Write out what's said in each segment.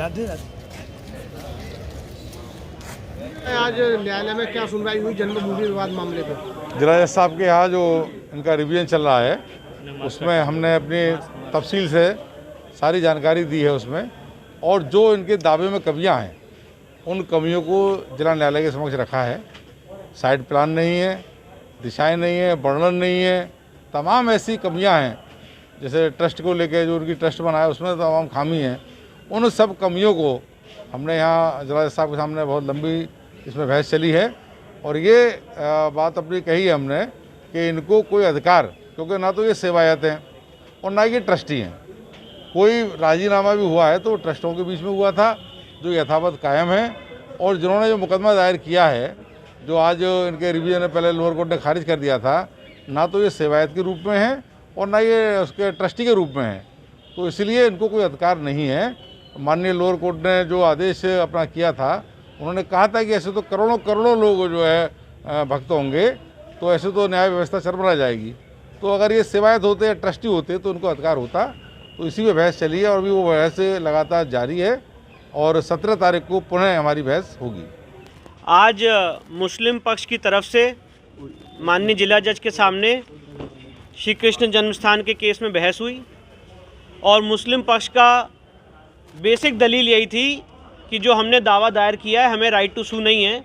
राधे राधे। आज न्यायालय में क्या सुनवाई हुई जन्मभूमि विवाद मामले पे? जिला जज साहब के यहाँ जो इनका रिवीजन चल रहा है उसमें हमने अपनी तफसील से सारी जानकारी दी है उसमें, और जो इनके दावे में कमियां हैं उन कमियों को जिला न्यायालय के समक्ष रखा है। साइट प्लान नहीं है, दिशाएं नहीं है, वर्णन नहीं है, तमाम ऐसी कमियां हैं। जैसे ट्रस्ट को लेकर जो उनकी ट्रस्ट बनाया उसमें तमाम खामी है। उन सब कमियों को हमने यहाँ जिला जज साहब के सामने बहुत लंबी इसमें बहस चली है, और ये बात अपनी कही है हमने कि इनको कोई अधिकार, क्योंकि ना तो ये सेवायत हैं और ना ये ट्रस्टी हैं, कोई राजीनामा भी हुआ है तो ट्रस्टों के बीच में हुआ था जो यथावत कायम है। और जिन्होंने जो मुकदमा दायर किया है, जो आज इनके रिवीजन ने पहले लोअर कोर्ट ने खारिज कर दिया था, ना तो ये सेवायत के रूप में है और ना ये उसके ट्रस्टी के रूप में है, तो इसलिए इनको कोई अधिकार नहीं है। माननीय लोअर कोर्ट ने जो आदेश अपना किया था, उन्होंने कहा था कि ऐसे तो करोड़ों करोड़ों लोग जो है भक्त होंगे, तो ऐसे तो न्याय व्यवस्था चरमरा जाएगी। तो अगर ये सेवायत होते या ट्रस्टी होते तो उनको अधिकार होता। तो इसी में बहस चली है और भी वो बहस लगातार जारी है, और 17 तारीख को पुनः हमारी बहस होगी। आज मुस्लिम पक्ष की तरफ से माननीय जिला जज के सामने श्री कृष्ण जन्मस्थान के केस में बहस हुई, और मुस्लिम पक्ष का बेसिक दलील यही थी कि जो हमने दावा दायर किया है हमें राइट टू सू नहीं है।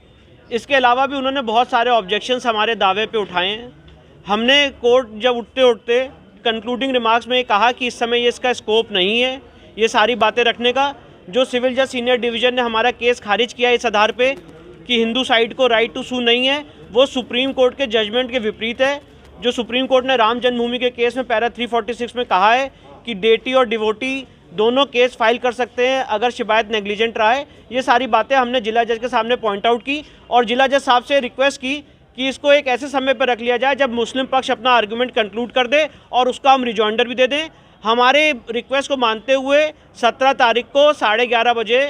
इसके अलावा भी उन्होंने बहुत सारे ऑब्जेक्शंस हमारे दावे पे उठाए हैं। हमने कोर्ट जब उठते कंक्लूडिंग रिमार्क्स में ये कहा कि इस समय ये इसका स्कोप नहीं है ये सारी बातें रखने का। जो सिविल जज सीनियर डिवीज़न ने हमारा केस खारिज किया इस आधार पे कि हिंदू साइड को राइट टू सू नहीं है, वो सुप्रीम कोर्ट के जजमेंट के विपरीत है। जो सुप्रीम कोर्ट ने राम जन्मभूमि के केस में पैरा 346 में कहा है कि डेटी और डिवोटी दोनों केस फाइल कर सकते हैं अगर शिकायत नेग्लिजेंट रहा है। ये सारी बातें हमने जिला जज के सामने पॉइंट आउट की, और जिला जज साहब से रिक्वेस्ट की कि इसको एक ऐसे समय पर रख लिया जाए जब मुस्लिम पक्ष अपना आर्गूमेंट कंक्लूड कर दे और उसका हम रिजॉइंडर भी दे दें। हमारे रिक्वेस्ट को मानते हुए 17 तारीख को 11:30 बजे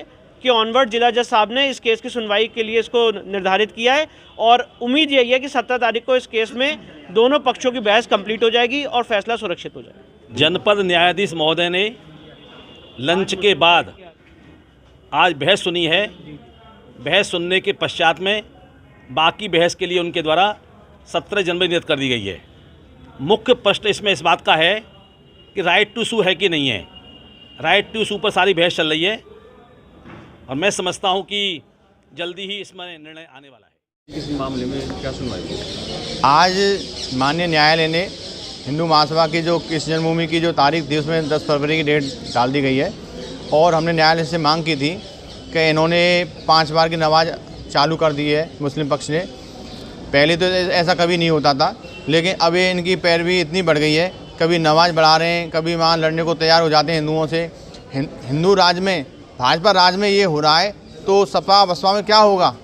के ऑनवर्ड जिला जज साहब ने इस केस की सुनवाई के लिए इसको निर्धारित किया है, और उम्मीद यही है कि 17 तारीख को इस केस में दोनों पक्षों की बहस कंप्लीट हो जाएगी और फैसला सुरक्षित हो जाएगा। जनपद न्यायाधीश महोदय ने लंच के बाद आज बहस सुनी है। बहस सुनने के पश्चात में बाकी बहस के लिए उनके द्वारा 17 जनवरी नियत कर दी गई है। मुख्य प्रश्न इसमें इस बात का है कि राइट टू सू है कि नहीं है। राइट टू सू पर सारी बहस चल रही है, और मैं समझता हूं कि जल्दी ही इसमें निर्णय आने वाला है। इस मामले में क्या सुनवाई हुई? आज माननीय न्यायालय ने हिंदू महासभा की जो कृष्ण जन्मभूमि की जो तारीख थी उसमें 10 फरवरी की डेट डाल दी गई है, और हमने न्यायालय से मांग की थी कि इन्होंने 5 बार की नमाज चालू कर दी है मुस्लिम पक्ष ने। पहले तो ऐसा कभी नहीं होता था, लेकिन अब ये इनकी पैरवी इतनी बढ़ गई है, कभी नमाज बढ़ा रहे हैं, कभी वहाँ लड़ने को तैयार हो जाते हैं हिंदुओं से। हिंदू राज में, भाजपा राज में ये हो रहा है, तो सपा बसपा में क्या होगा?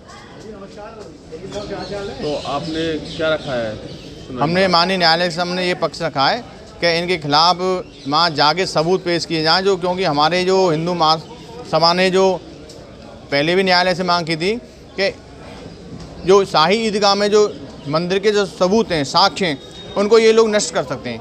तो आपने क्या रखा है? हमने माननीय न्यायालय के सामने ये पक्ष रखा है कि इनके खिलाफ वहाँ जाके सबूत पेश किए जाएँ, जो क्योंकि हमारे जो हिंदू महासभा ने जो पहले भी न्यायालय से मांग की थी कि जो शाही ईदगाह में जो मंदिर के जो सबूत हैं, साक्ष्य हैं, उनको ये लोग नष्ट कर सकते हैं,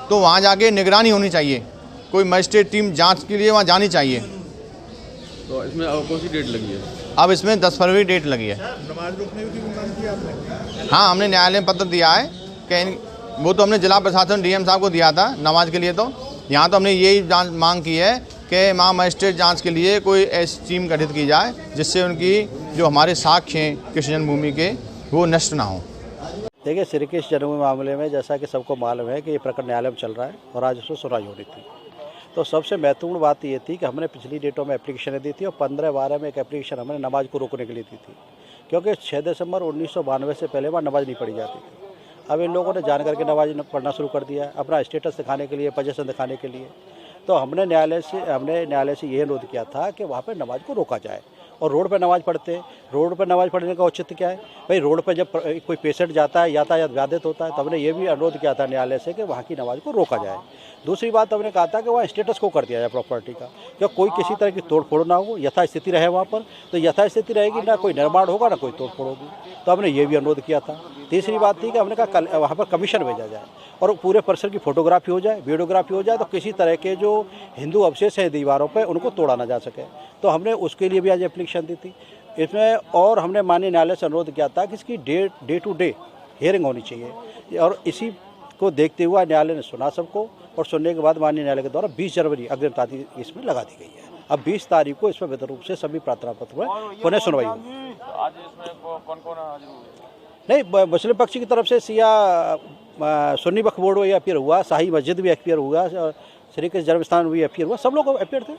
तो वहाँ जाके निगरानी होनी चाहिए। कोई मजिस्ट्रेट टीम जांच के लिए वहाँ जानी चाहिए। तो इसमें अब कौन सी डेट लगी है? अब इसमें 10 फरवरी डेट लगी है। नमाज रोकने की मांग की आपने? हाँ, हमने न्यायालय में पत्र दिया है कि वो तो हमने जिला प्रशासन डीएम साहब को दिया था नमाज के लिए। तो यहाँ तो हमने यही मांग की है कि वहाँ मजिस्ट्रेट जांच के लिए कोई ऐसी टीम गठित की जाए जिससे उनकी जो हमारे साक्ष्य हैं कृष्ण जन्मभूमि के वो नष्ट ना हो। देखिए, श्री कृष्ण जन्मभूमि मामले में जैसा कि सबको मालूम है कि ये प्रकरण न्यायालय में चल रहा है और आज उसमें सुनवाई होनी थी। तो सबसे महत्वपूर्ण बात ये थी कि हमने पिछली डेटों में एप्लीकेशन दी थी, और 15/12 में एक एप्लीकेशन हमने नमाज को रोकने के लिए दी थी, क्योंकि 6 दिसंबर 1992 से पहले वहाँ नमाज नहीं पढ़ी जाती थी। अब इन लोगों ने जान करके नमाज पढ़ना शुरू कर दिया अपना स्टेटस दिखाने के लिए, पोजीशन दिखाने के लिए। तो हमने न्यायालय से ये अनुरोध किया था कि वहाँ पर नमाज को रोका जाए, और रोड पर नमाज पढ़ते हैं। रोड पर नमाज पढ़ने का औचित्य क्या है भाई? रोड पर जब कोई पेशेंट जाता है, यातायात व्याधित होता है, तो हमने ये भी अनुरोध किया था न्यायालय से कि वहाँ की नमाज को रोका जाए। दूसरी बात हमने कहा था कि वहाँ स्टेटस को कर दिया जाए प्रॉपर्टी का, क्या कोई किसी तरह की तोड़फोड़ ना हो, यथास्थिति रहे वहाँ पर। तो यथास्थिति रहेगी, ना कोई निर्माण होगा ना कोई तोड़फोड़ होगी। तो हमने ये भी अनुरोध किया था। तीसरी बात थी कि हमने कहा वहाँ पर कमीशन भेजा जाए और पूरे परिसर की फोटोग्राफी हो जाए, वीडियोग्राफी हो जाए, तो किसी तरह के जो हिंदू अवशेष है दीवारों पर उनको तोड़ा ना जा सके। तो हमने उसके लिए भी आज एप्लीकेशन दी थी इसमें, और हमने माननीय न्यायालय से अनुरोध किया था कि इसकी डे टू डे हियरिंग होनी चाहिए, और इसी को देखते हुए न्यायालय ने सुना सबको, और सुनने के बाद माननीय न्यायालय के द्वारा 20 जनवरी अग्रिम तारीख इसमें लगा दी गई है। अब 20 तारीख को इसमें विधिक रूप से सभी प्रार्थना पत्र में पुनः सुनवाई होगी। आज इसमें कौन कौन हाजिर हुए? नहीं, मुस्लिम पक्ष की तरफ से सिया सुन्नी वक्फ बोर्ड भी अपीयर हुआ, शाही मस्जिद भी अपीयर हुआ, और श्री कृष्ण जन्मस्थान भी अपीयर हुआ, सब लोग अपीयर थे।